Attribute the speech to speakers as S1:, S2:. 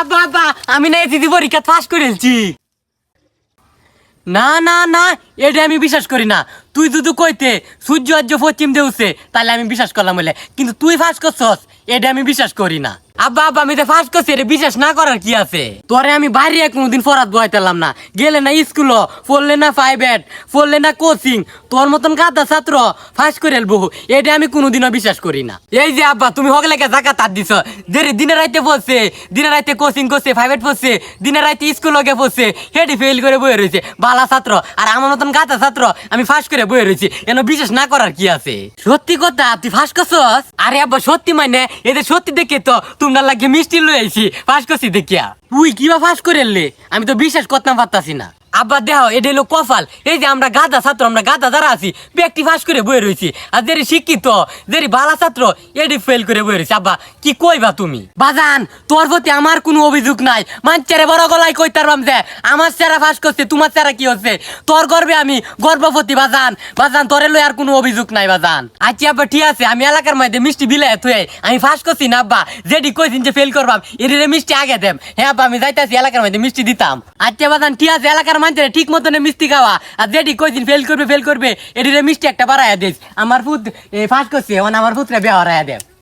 S1: আব্বা আব্বা আব্বা আমি না দিদি পরীক্ষা পাস করেছি। না না না, এটা আমি বিশ্বাস করি না। তুই যদি কইতে সূর্য আজ পশ্চিম দেউছে তাহলে আমি বিশ্বাস করলাম বলে, কিন্তু তুই ফাঁস করছস এটা আমি বিশ্বাস করি না। আব্বা আব্বা আমি তো ফাঁস করছি, এটা বিশ্বাস না করার কি আছে? তোরে আমি বাইরে কোনোদিন ফরাত বয়াইতাম না, গেলে না স্কুল, পড়লে না প্রাইভেট, পড়লে না কোচিং, তোর মতন গাদা ছাত্র ফাঁস করে বহু, এটা আমি কোনোদিনও বিশ্বাস করি না। এই যে আব্বা তুমি হগলেকে জায়গা তার দিছ, যে দিনে রাইতে পড়ছে, দিনে রাইতে কোচিং করছে, প্রাইভেট পড়ছে, দিনে রাইতে স্কুল লগে পড়ছে, হেডি ফেল করে বয়ে রয়েছে বালা ছাত্র, আর আমার মতন গাদা ছাত্র আমি ফাঁস করে বয়ে রয়েছি, এন বিশ্বাস না করার কি আছে? সত্যি কথা তুই ফাঁস করছস? আরে আব্বা সত্যি মানে এদের সত্যি দেখে তো তোমরা লাগে মিষ্টি লই আইছি ফাঁস করছি দেখিয়া। তুই কিবা ফাঁস করে এলে আমি তো বিশ্বাস করতাম পারতাছি না। আব্বা দেহ এটা হলো কপাল, এই যে আমরা গাদা ছাত্র, আমরা গাদা যারা আছি ব্যক্তি ফাঁস করে বয়ে রয়েছি, আর যে শিক্ষিত যে বালা ছাত্র এটি ফেল করে বয়ে রয়েছে। আব্বা কি কইবা তুমি? বাজান তোর প্রতি আমার কোনো অভিযোগ নাই, মানচারে বড় গলায় কইতারবাম যে আমার চেহারা ফাঁস করছে, তোমার চেহারা কি হচ্ছে, তোর গর্বে আমি গর্ভবতী। বাজান বাজান তোরে লই আর কোনো অভিযোগ নাই বাজান। আচ্ছা আব্বা ঠিক আছে, আমি এলাকার মধ্যে মিষ্টি বিলাই থুয়ে আমি ফাঁস করছি না আব্বা, যেটি কইছিন যে ফেল করবাম এটিরে মিষ্টি আগে দেম। হ্যাঁ আব্বা আমি যাইতাছি এলাকার মধ্যে মিষ্টি দিতাম। আচ্ছা বাজান ঠিক আছে, এলাকার মানুষের ঠিক মতনে মিষ্টি খাওয়া, আর যেটি কইছিন ফেল করবে এটিরে মিষ্টি একটা বাড়াইয়া দিস। আমার ফুট ফাঁস করছে, আমার ফুটরে বিয়া হারাইয়া দেব।